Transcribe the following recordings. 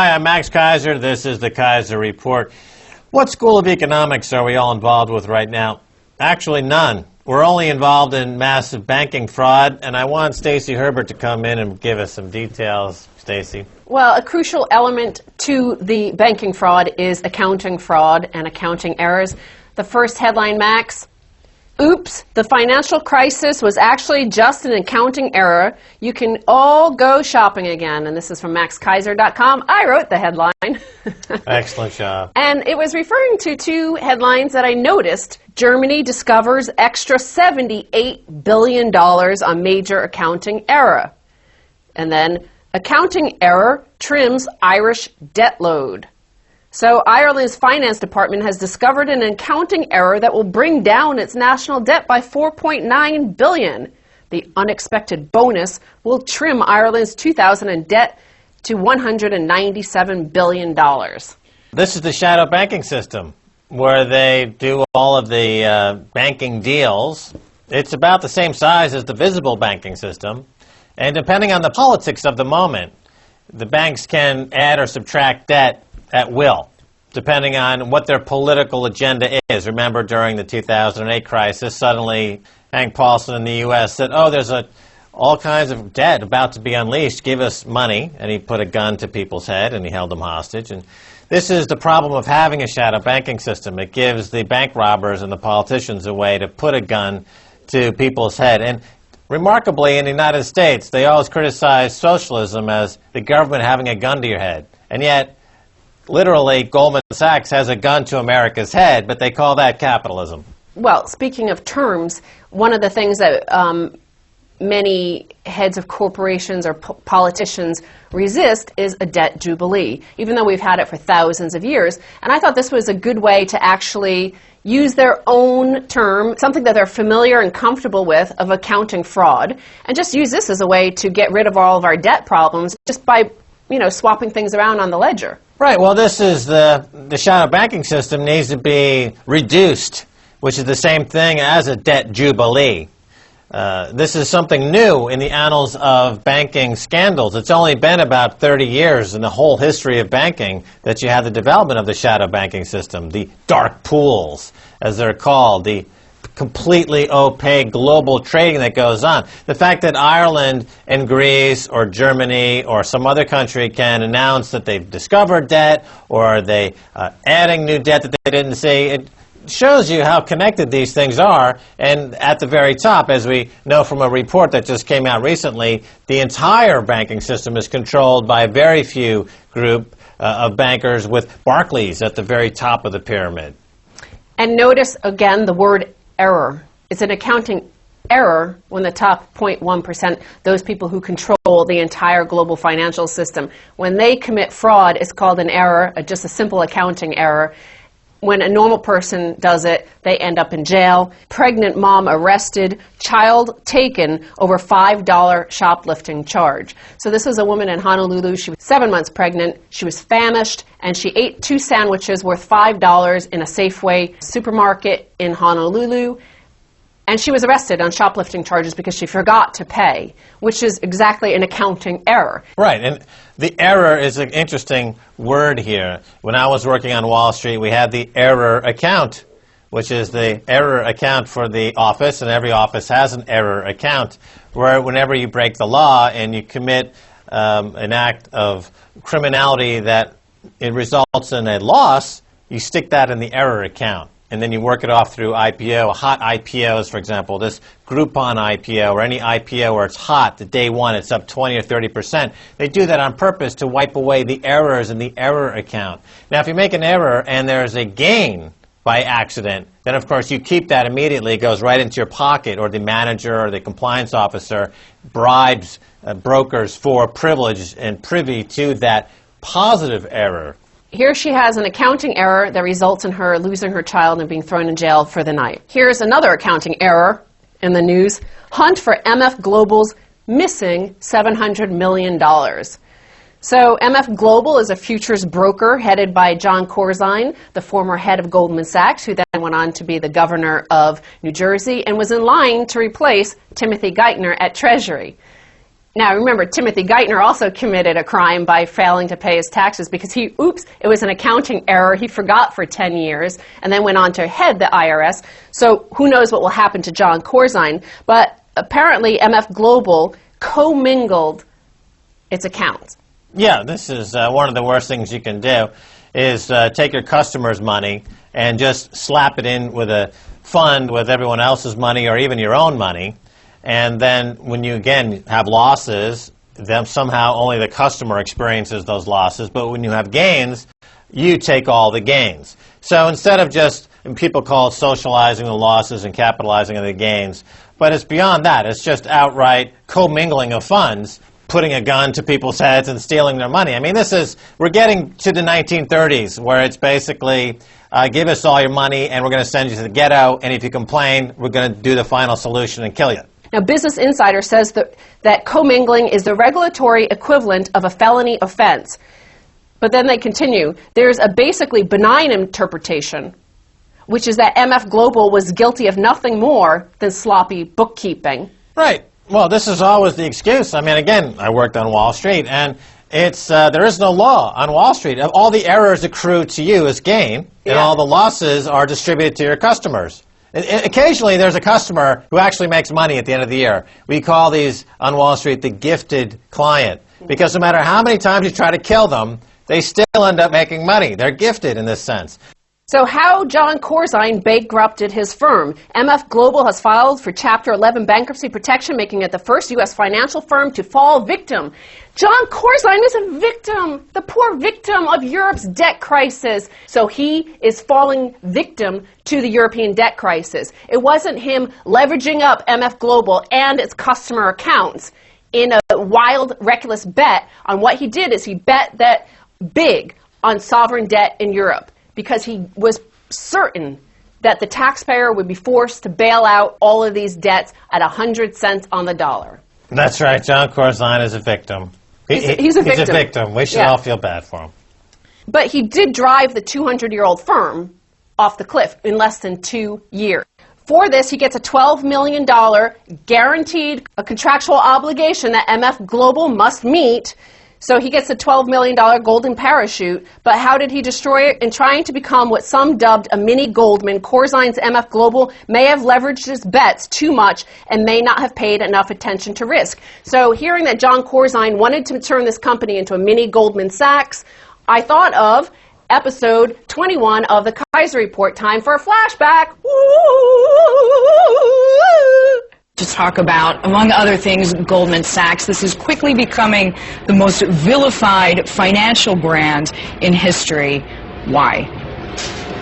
Hi, I'm Max Keiser. This is the Keiser Report. What school of economics are we all involved with right now? Actually, none. We're only involved in massive banking fraud, and I want Stacy Herbert to come in and give us some details. Stacy. Well, a crucial element to the banking fraud is accounting fraud and accounting errors. The first headline, Max. Oops, the financial crisis was actually just an accounting error. You can all go shopping again. And this is from maxkeiser.com. I wrote the headline. Excellent job. And it was referring to two headlines that I noticed. Germany discovers extra $78 billion on major accounting error. And then, accounting error trims Irish debt load. So Ireland's finance department has discovered an accounting error that will bring down its national debt by $4.9 billion. The unexpected bonus will trim Ireland's 2000 debt to $197 billion. This is the shadow banking system, where they do all of the banking deals. It's about the same size as the visible banking system, and depending on the politics of the moment, the banks can add or subtract debt at will, depending on what their political agenda is. Remember, during the 2008 crisis, suddenly Hank Paulson in the U.S. said, oh, there's all kinds of debt about to be unleashed, give us money, and he put a gun to people's head and he held them hostage. And this is the problem of having a shadow banking system. It gives the bank robbers and the politicians a way to put a gun to people's head. And remarkably, in the United States, they always criticize socialism as the government having a gun to your head. And yet, literally, Goldman Sachs has a gun to America's head, but they call that capitalism. Well, speaking of terms, one of the things that many heads of corporations or politicians resist is a debt jubilee, even though we've had it for thousands of years. And I thought this was a good way to actually use their own term, something that they're familiar and comfortable with, of accounting fraud, and just use this as a way to get rid of all of our debt problems just by, swapping things around on the ledger. Right. Well, this is the shadow banking system needs to be reduced, which is the same thing as a debt jubilee. This is something new in the annals of banking scandals. It's only been about 30 years in the whole history of banking that you have the development of the shadow banking system, the dark pools, as they're called, the completely opaque global trading that goes on. The fact that Ireland and Greece or Germany or some other country can announce that they've discovered debt or they adding new debt that they didn't see, it shows you how connected these things are. And at the very top, as we know from a report that just came out recently, the entire banking system is controlled by a very few group of bankers, with Barclays at the very top of the pyramid. And notice again the word error. It's an accounting error when the top 0.1%, those people who control the entire global financial system, when they commit fraud, it's called an error, just a simple accounting error. When a normal person does it, they end up in jail. Pregnant mom arrested, child taken over $5 shoplifting charge. So this was a woman in Honolulu. She was 7 months pregnant. She was famished, and she ate 2 sandwiches worth $5 in a Safeway supermarket in Honolulu. And she was arrested on shoplifting charges because she forgot to pay, which is exactly an accounting error. Right, and the error is an interesting word here. When I was working on Wall Street, we had the error account, which is the error account for the office, and every office has an error account, where whenever you break the law and you commit an act of criminality that it results in a loss, you stick that in the error account. And then you work it off through IPO, hot IPOs, for example, this Groupon IPO or any IPO where it's hot, the day one, it's up 20 or 30%. They do that on purpose to wipe away the errors in the error account. Now, if you make an error and there's a gain by accident, then of course you keep that immediately. It goes right into your pocket, or the manager or the compliance officer bribes brokers for privilege and privy to that positive error. Here she has an accounting error that results in her losing her child and being thrown in jail for the night. Here's another accounting error in the news. Hunt for MF Global's missing $700 million. So MF Global is a futures broker headed by John Corzine, the former head of Goldman Sachs, who then went on to be the governor of New Jersey and was in line to replace Timothy Geithner at Treasury. Now, remember, Timothy Geithner also committed a crime by failing to pay his taxes because it was an accounting error. He forgot for 10 years and then went on to head the IRS. So who knows what will happen to John Corzine. But apparently, MF Global commingled its accounts. Yeah, this is one of the worst things you can do, is take your customers' money and just slap it in with a fund with everyone else's money or even your own money. And then when you, again, have losses, then somehow only the customer experiences those losses. But when you have gains, you take all the gains. So instead of just, and people call it socializing the losses and capitalizing on the gains, but it's beyond that. It's just outright commingling of funds, putting a gun to people's heads and stealing their money. I mean, we're getting to the 1930s, where it's basically, give us all your money and we're going to send you to the ghetto, and if you complain, we're going to do the final solution and kill you. Now, Business Insider says that commingling is the regulatory equivalent of a felony offense. But then they continue, there's a basically benign interpretation, which is that MF Global was guilty of nothing more than sloppy bookkeeping. Right. Well, this is always the excuse. I mean, again, I worked on Wall Street, and there is no law on Wall Street. All the errors accrue to you as gain, and all the losses are distributed to your customers. Occasionally, there's a customer who actually makes money at the end of the year. We call these on Wall Street the gifted client, because no matter how many times you try to kill them, they still end up making money. They're gifted in this sense. So how John Corzine bankrupted his firm. MF Global has filed for Chapter 11 bankruptcy protection, making it the first U.S. financial firm to fall victim. John Corzine is a victim, the poor victim of Europe's debt crisis. So he is falling victim to the European debt crisis. It wasn't him leveraging up MF Global and its customer accounts in a wild, reckless bet. On what he did is he bet that big on sovereign debt in Europe, because he was certain that the taxpayer would be forced to bail out all of these debts at 100 cents on the dollar. That's right. John Corzine is a victim. He's a victim. He's a victim. We should all feel bad for him. But he did drive the 200-year-old firm off the cliff in less than 2 years. For this, he gets a $12 million guaranteed, a contractual obligation that MF Global must meet. So he gets a $12 million golden parachute, but how did he destroy it? In trying to become what some dubbed a mini Goldman, Corzine's MF Global may have leveraged his bets too much and may not have paid enough attention to risk. So hearing that John Corzine wanted to turn this company into a mini Goldman Sachs, I thought of episode 21 of the Keiser Report. Time for a flashback. To talk about, among other things, Goldman Sachs. This is quickly becoming the most vilified financial brand in history. Why?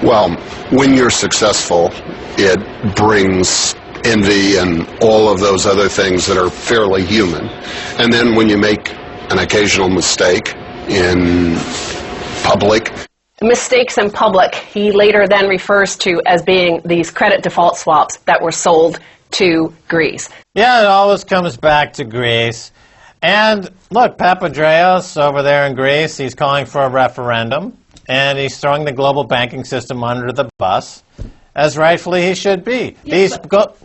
Well, when you're successful, it brings envy and all of those other things that are fairly human. And then when you make an occasional mistake in public. Mistakes in public, he later then refers to as being these credit default swaps that were sold to Greece. Yeah, it always comes back to Greece. And look, Papandreou over there in Greece, he's calling for a referendum, and he's throwing the global banking system under the bus, as rightfully he should be. Yes,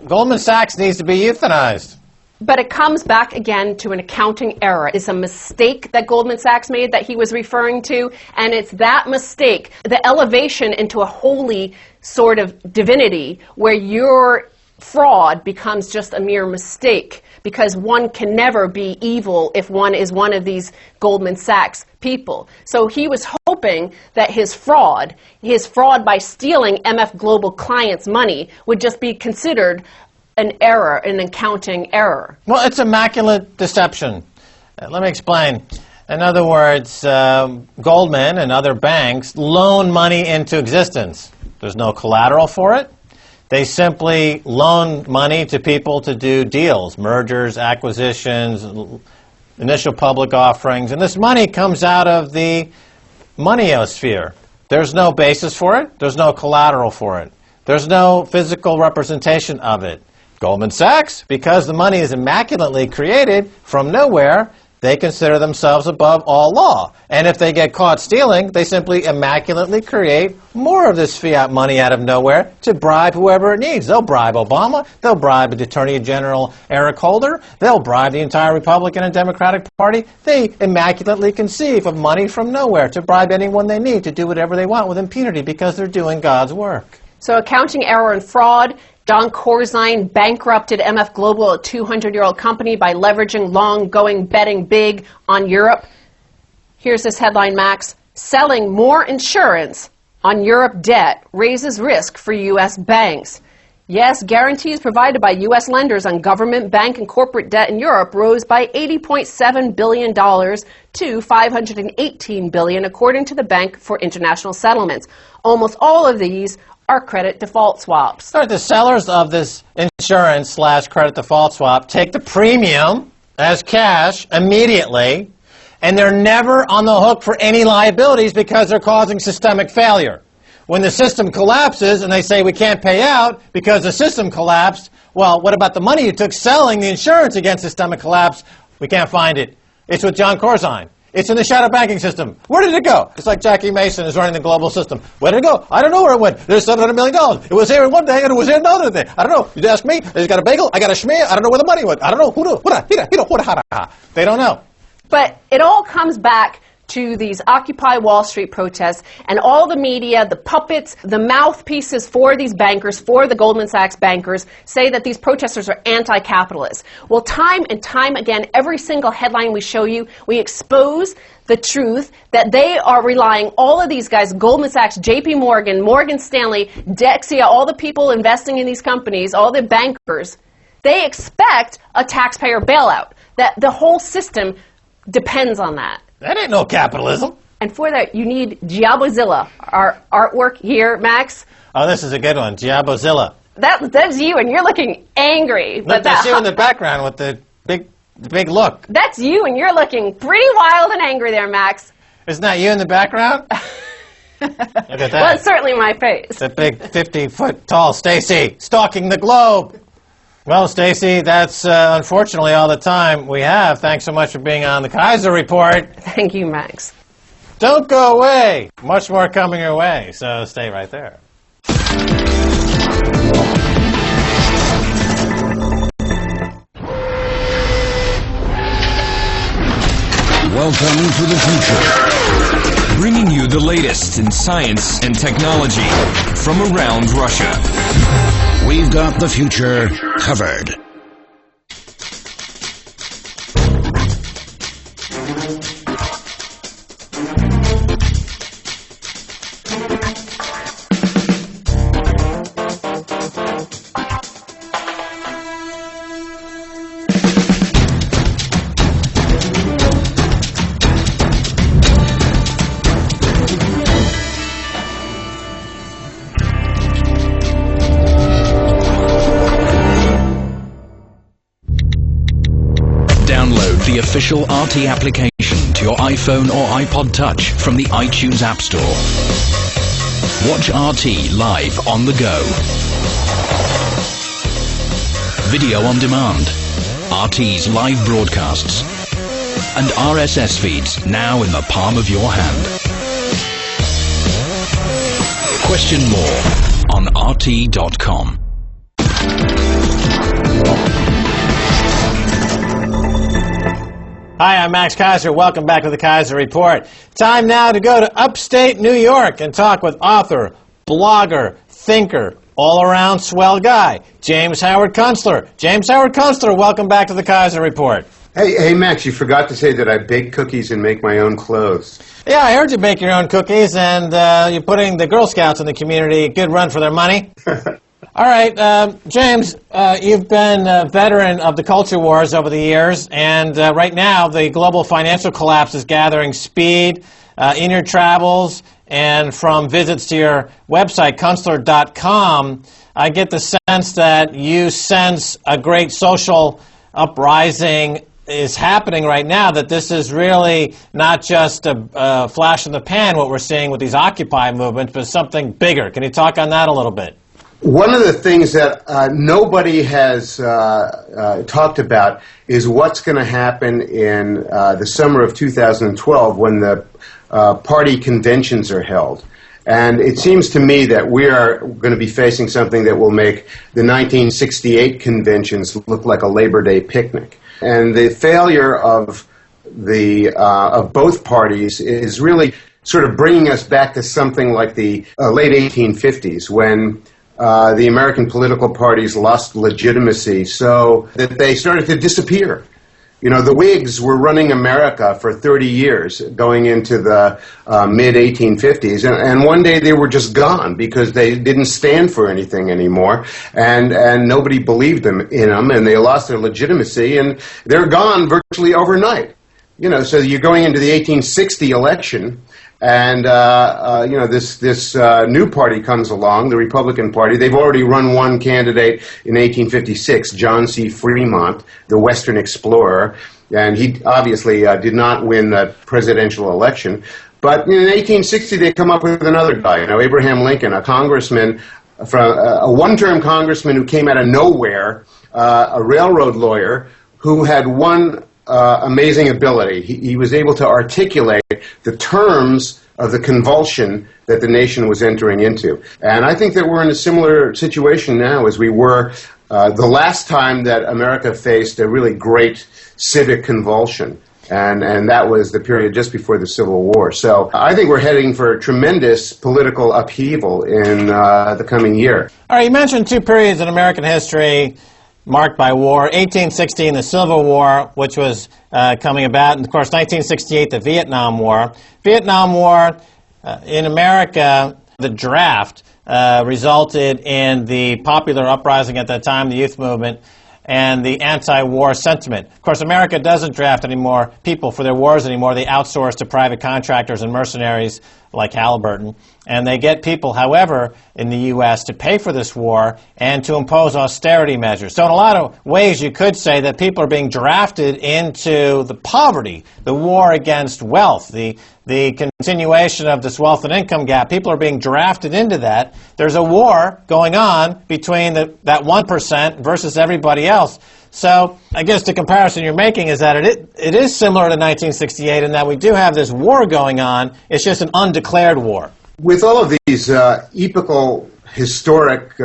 Goldman Sachs needs to be euthanized. But it comes back again to an accounting error. It's a mistake that Goldman Sachs made that he was referring to, and it's that mistake, the elevation into a holy sort of divinity, where your fraud becomes just a mere mistake, because one can never be evil if one is one of these Goldman Sachs people. So he was hoping that his fraud by stealing MF Global clients' money would just be considered an error, an accounting error. Well, it's immaculate deception. Let me explain. In other words, Goldman and other banks loan money into existence. There's no collateral for it. They simply loan money to people to do deals, mergers, acquisitions, initial public offerings, and this money comes out of the moneyosphere. There's no basis for it. There's no collateral for it. There's no physical representation of it. Goldman Sachs, because the money is immaculately created from nowhere, they consider themselves above all law. And if they get caught stealing, they simply immaculately create more of this fiat money out of nowhere to bribe whoever it needs. They'll bribe Obama. They'll bribe the Attorney General Eric Holder. They'll bribe the entire Republican and Democratic Party. They immaculately conceive of money from nowhere to bribe anyone they need to do whatever they want with impunity because they're doing God's work. So accounting error and fraud. John Corzine bankrupted MF Global, a 200-year-old company, by leveraging long-going betting big on Europe. Here's this headline, Max. Selling more insurance on Europe debt raises risk for U.S. banks. Yes, guarantees provided by U.S. lenders on government, bank, and corporate debt in Europe rose by $80.7 billion to $518 billion, according to the Bank for International Settlements. Almost all of these are credit default swaps. The sellers of this insurance/credit default swap take the premium as cash immediately, and they're never on the hook for any liabilities because they're causing systemic failure. When the system collapses and they say we can't pay out because the system collapsed, well, what about the money you took selling the insurance against systemic collapse? We can't find it. It's with John Corzine. It's in the shadow banking system. Where did it go? It's like Jackie Mason is running the global system. Where did it go? I don't know where it went. There's $700 million. It was here one day and it was here another day. I don't know. You ask me. He's got a bagel. I got a schmear. I don't know where the money went. I don't know. They don't know. But it all comes back to these Occupy Wall Street protests, and all the media, the puppets, the mouthpieces for these bankers, for the Goldman Sachs bankers, say that these protesters are anti-capitalist. Well, time and time again, every single headline we show you, we expose the truth that they are relying, all of these guys, Goldman Sachs, JP Morgan, Morgan Stanley, Dexia, all the people investing in these companies, all the bankers, they expect a taxpayer bailout. That the whole system depends on that. That ain't no capitalism. And for that, you need GIABOzilla, our artwork here, Max. Oh, this is a good one, GIABOzilla. That's you, and you're looking angry. Look, that's you in the background with the big look. That's you, and you're looking pretty wild and angry there, Max. Isn't that you in the background? Look at that. Well, it's certainly my face. The big 50-foot-tall Stacy stalking the globe. Well, Stacy, that's unfortunately all the time we have. Thanks so much for being on the Keiser Report. Thank you, Max. Don't go away. Much more coming your way, so stay right there. Welcome to the future. Bringing you the latest in science and technology from around Russia. We've got the future covered. The official RT application to your iPhone or iPod Touch from the iTunes App Store. Watch RT live on the go. Video on demand. RT's live broadcasts. And RSS feeds now in the palm of your hand. Question more on RT.com. Hi, I'm Max Keiser. Welcome back to the Keiser Report. Time now to go to upstate New York and talk with author, blogger, thinker, all-around swell guy, James Howard Kunstler. James Howard Kunstler, welcome back to the Keiser Report. Hey, Max, you forgot to say that I bake cookies and make my own clothes. Yeah, I heard you make your own cookies, and you're putting the Girl Scouts in the community a good run for their money. All right, James, you've been a veteran of the culture wars over the years, and right now the global financial collapse is gathering speed in your travels and from visits to your website, Kunstler.com. I get the sense that you sense a great social uprising is happening right now, that this is really not just a flash in the pan, what we're seeing with these Occupy movements, but something bigger. Can you talk on that a little bit? One of the things that nobody has talked about is what's going to happen in the summer of 2012 when the party conventions are held. And it seems to me that we are going to be facing something that will make the 1968 conventions look like a Labor Day picnic. And the failure of both parties is really sort of bringing us back to something like the late 1850s, when the American political parties lost legitimacy so that they started to disappear. You know, the Whigs were running America for 30 years going into the mid-1850s, and one day they were just gone because they didn't stand for anything anymore, and nobody believed in them, and they lost their legitimacy, and they're gone virtually overnight. You know, so you're going into the 1860 election, and you know, this new party comes along, the Republican Party. They've already run one candidate in 1856, John C. Fremont, the Western explorer, and he obviously did not win the presidential election. But in 1860, they come up with another guy, you know, Abraham Lincoln, a congressman, a one-term congressman who came out of nowhere, a railroad lawyer who had one amazing ability. He was able to articulate the terms of the convulsion that the nation was entering into. And I think that we're in a similar situation now as we were the last time that America faced a really great civic convulsion. And that was the period just before the Civil War. So I think we're heading for a tremendous political upheaval in the coming year. All right, you mentioned two periods in American history marked by war, 1860 and the Civil War, which was coming about, and of course 1968, the Vietnam War. Vietnam War in America, the draft resulted in the popular uprising at that time, the youth movement, and the anti-war sentiment. Of course, America doesn't draft any more people for their wars anymore. They outsource to private contractors and mercenaries like Halliburton. And they get people, however, in the U.S. to pay for this war and to impose austerity measures. So in a lot of ways, you could say that people are being drafted into the poverty, the war against wealth, the continuation of this wealth and income gap. People are being drafted into that. There's a war going on between that 1% versus everybody else. So I guess the comparison you're making is that it is similar to 1968 in that we do have this war going on. It's just an undeclared war. With all of these epochal, historic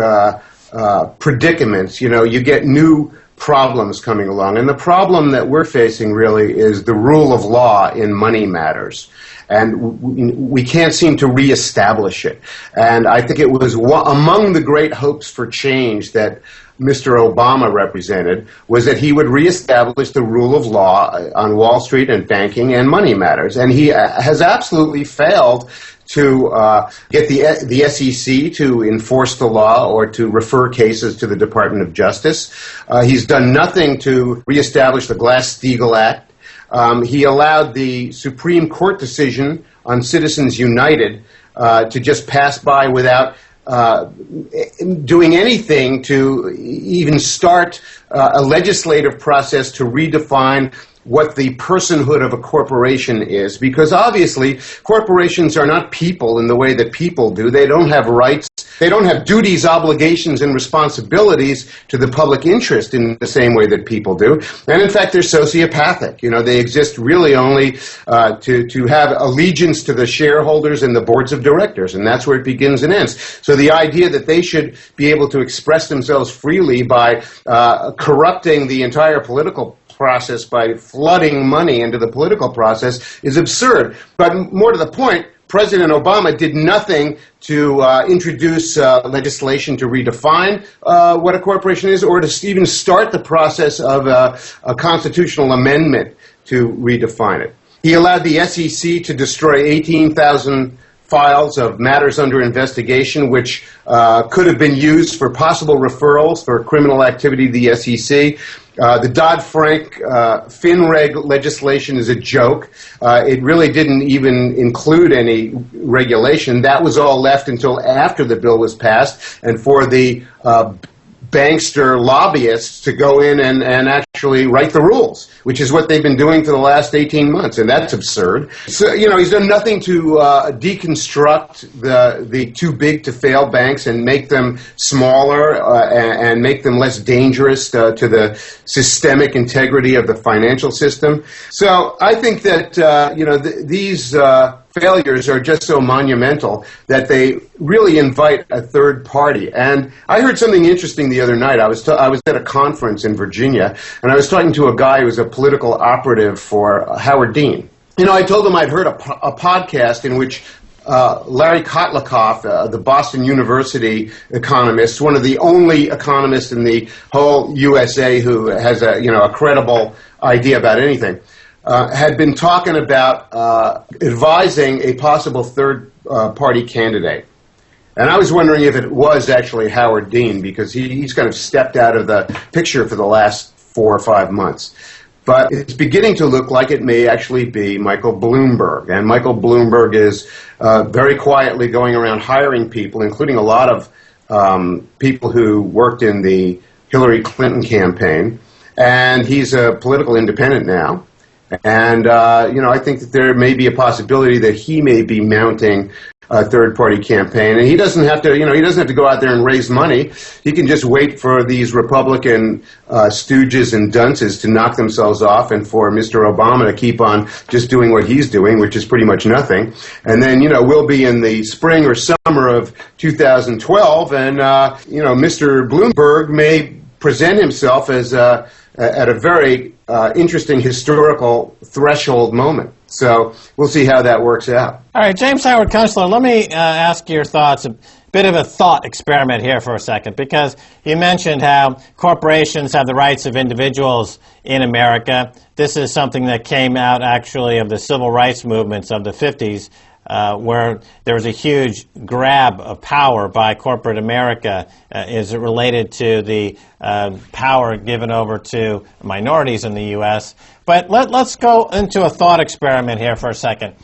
predicaments, you know, you get new problems coming along. And the problem that we're facing really is the rule of law in money matters. And we can't seem to reestablish it. And I think it was among the great hopes for change that Mr. Obama represented was that he would reestablish the rule of law on Wall Street and banking and money matters. And he has absolutely failed to get the SEC to enforce the law or to refer cases to the Department of Justice. He's done nothing to reestablish the Glass-Steagall Act. He allowed the Supreme Court decision on Citizens United to just pass by without doing anything to even start a legislative process to redefine what the personhood of a corporation is, because obviously corporations are not people in the way that people do. They don't have rights. They don't have duties, obligations, and responsibilities to the public interest in the same way that people do. And in fact, they're sociopathic. You know, they exist really only to have allegiance to the shareholders and the boards of directors, and that's where it begins and ends. So the idea that they should be able to express themselves freely by corrupting the entire political process by flooding money into the political process is absurd. But more to the point, President Obama did nothing to introduce legislation to redefine what a corporation is or to even start the process of a constitutional amendment to redefine it. He allowed the SEC to destroy 18,000 files of matters under investigation, which could have been used for possible referrals for criminal activity to the SEC. The Dodd-Frank FinReg legislation is a joke. It really didn't even include any regulation. That was all left until after the bill was passed and for the bankster lobbyists to go in and actually write the rules, which is what they've been doing for the last 18 months, and that's absurd. So, he's done nothing to deconstruct the too big to fail banks and make them smaller and make them less dangerous to the systemic integrity of the financial system. So I think that, these failures are just so monumental that they really invite a third party. And I heard something interesting the other night. I was at a conference in Virginia, and I was talking to a guy who was a political operative for Howard Dean. I told him I'd heard a podcast in which Larry Kotlikoff, the Boston University economist, one of the only economists in the whole USA who has a credible idea about anything, had been talking about advising a possible third-party candidate. And I was wondering if it was actually Howard Dean, because he's kind of stepped out of the picture for the last 4 or 5 months. But it's beginning to look like it may actually be Michael Bloomberg. And Michael Bloomberg is very quietly going around hiring people, including a lot of people who worked in the Hillary Clinton campaign. And he's a political independent now. And, I think that there may be a possibility that he may be mounting a third-party campaign. And he doesn't have to, he doesn't have to go out there and raise money. He can just wait for these Republican stooges and dunces to knock themselves off and for Mr. Obama to keep on just doing what he's doing, which is pretty much nothing. And then, we'll be in the spring or summer of 2012, and, Mr. Bloomberg may present himself as at a very interesting historical threshold moment. So we'll see how that works out. All right, James Howard Kunstler, let me ask your thoughts, a bit of a thought experiment here for a second, because you mentioned how corporations have the rights of individuals in America. This is something that came out actually of the civil rights movements of the 50s, where there was a huge grab of power by corporate America. Is it related to the power given over to minorities in the U.S.? But let's go into a thought experiment here for a second.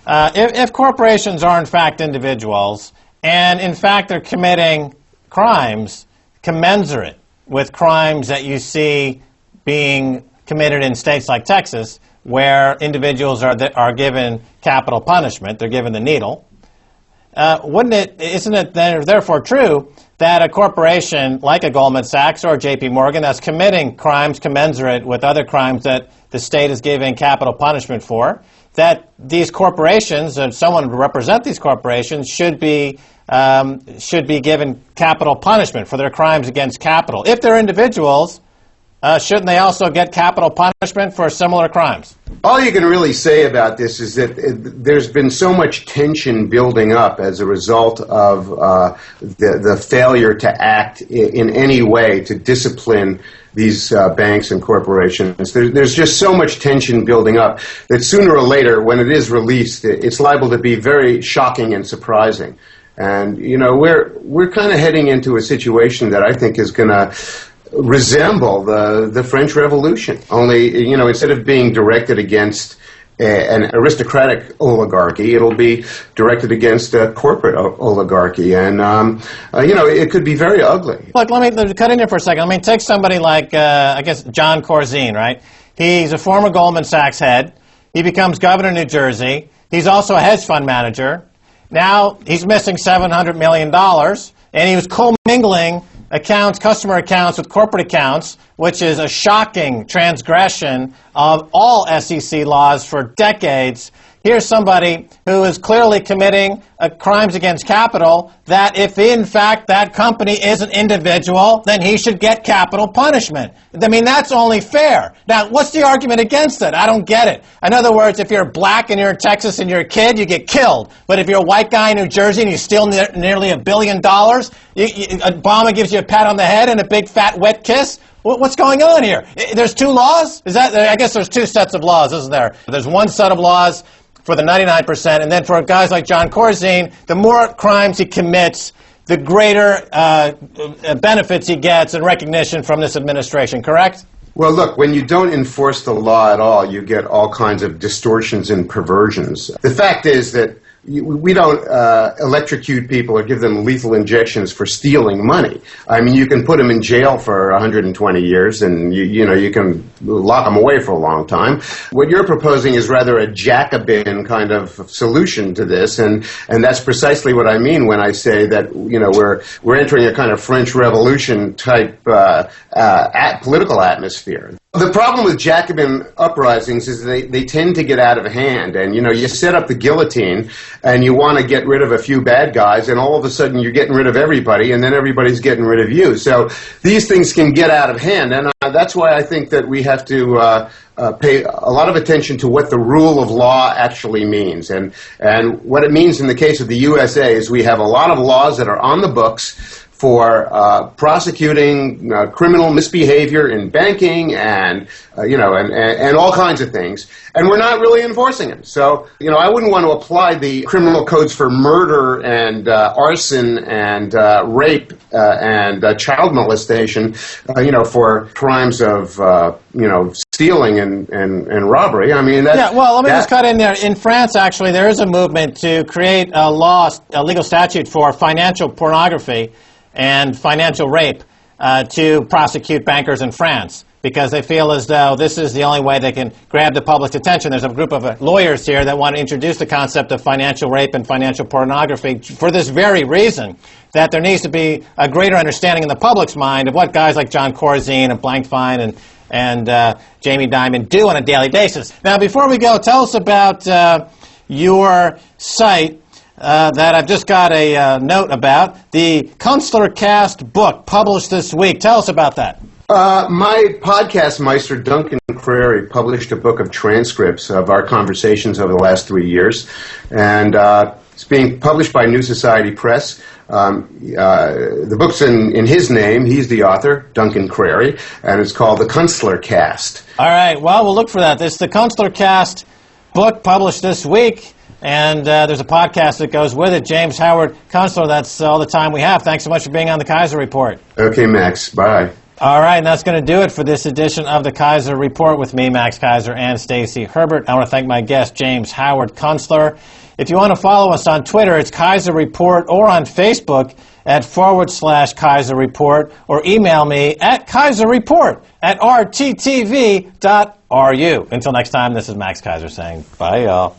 If corporations are in fact individuals, and in fact they're committing crimes commensurate with crimes that you see being committed in states like Texas, where individuals are given capital punishment, they're given the needle, isn't it therefore true that a corporation like a Goldman Sachs or JP Morgan that's committing crimes commensurate with other crimes that the state is giving capital punishment for, that these corporations, and someone to represent these corporations, should be given capital punishment for their crimes against capital? If they're individuals, shouldn't they also get capital punishment for similar crimes? All you can really say about this is that there's been so much tension building up as a result of the failure to act in any way to discipline these banks and corporations. There's just so much tension building up that sooner or later, when it is released, it's liable to be very shocking and surprising. And, we're kind of heading into a situation that I think is going to resemble the French Revolution, only, instead of being directed against an aristocratic oligarchy, it'll be directed against a corporate oligarchy, and, it could be very ugly. Look, let me cut in here for a second. Take somebody like, I guess, John Corzine, right? He's a former Goldman Sachs head. He becomes governor of New Jersey. He's also a hedge fund manager. Now he's missing $700 million, and he was commingling customer accounts with corporate accounts, which is a shocking transgression of all SEC laws for decades. Here's somebody who is clearly committing crimes against capital, that if in fact that company is an individual, then he should get capital punishment. That's only fair. Now, what's the argument against it? I don't get it. In other words, if you're black and you're in Texas and you're a kid, you get killed. But if you're a white guy in New Jersey and you steal nearly $1 billion, Obama gives you a pat on the head and a big fat wet kiss? What's going on here? There's two laws? I guess there's two sets of laws, isn't there? There's one set of laws for the 99%, and then for guys like John Corzine, the more crimes he commits, the greater benefits he gets and recognition from this administration, correct? Well, look, when you don't enforce the law at all, you get all kinds of distortions and perversions. The fact is that we don't electrocute people or give them lethal injections for stealing money. I mean, you can put them in jail for 120 years, and you can lock them away for a long time. What you're proposing is rather a Jacobin kind of solution to this, and that's precisely what I mean when I say that we're entering a kind of French Revolution type political atmosphere. The problem with Jacobin uprisings is they tend to get out of hand, and you set up the guillotine and you want to get rid of a few bad guys, and all of a sudden you're getting rid of everybody, and then everybody's getting rid of you. So these things can get out of hand, and that's why I think that we have to pay a lot of attention to what the rule of law actually means. And what it means in the case of the USA is we have a lot of laws that are on the books for prosecuting criminal misbehavior in banking and all kinds of things, and we're not really enforcing them. So I wouldn't want to apply the criminal codes for murder and arson and rape and child molestation, for crimes of stealing and robbery. I mean, let me just cut in there. In France, actually, there is a movement to create a legal statute for financial pornography and financial rape to prosecute bankers in France, because they feel as though this is the only way they can grab the public's attention. There's a group of lawyers here that want to introduce the concept of financial rape and financial pornography for this very reason, that there needs to be a greater understanding in the public's mind of what guys like John Corzine and Blankfein and Jamie Dimon do on a daily basis. Now, before we go, tell us about your site that I've just got a note about, the Kunstler Cast book published this week. Tell us about that. My podcast meister, Duncan Crary, published a book of transcripts of our conversations over the last 3 years, and it's being published by New Society Press. The book's in his name. He's the author, Duncan Crary, and it's called The Kunstler Cast. All right, well, we'll look for that. This is the Kunstler Cast book published this week. And there's a podcast that goes with it. James Howard Kunstler, that's all the time we have. Thanks so much for being on the Keiser Report. Okay, Max. Bye. All right, and that's going to do it for this edition of the Keiser Report with me, Max Keiser, and Stacy Herbert. I want to thank my guest, James Howard Kunstler. If you want to follow us on Twitter, it's Keiser Report, or on Facebook at /Keiser Report, or email me at KeiserReport@rttv.ru. Until next time, this is Max Keiser saying bye, y'all.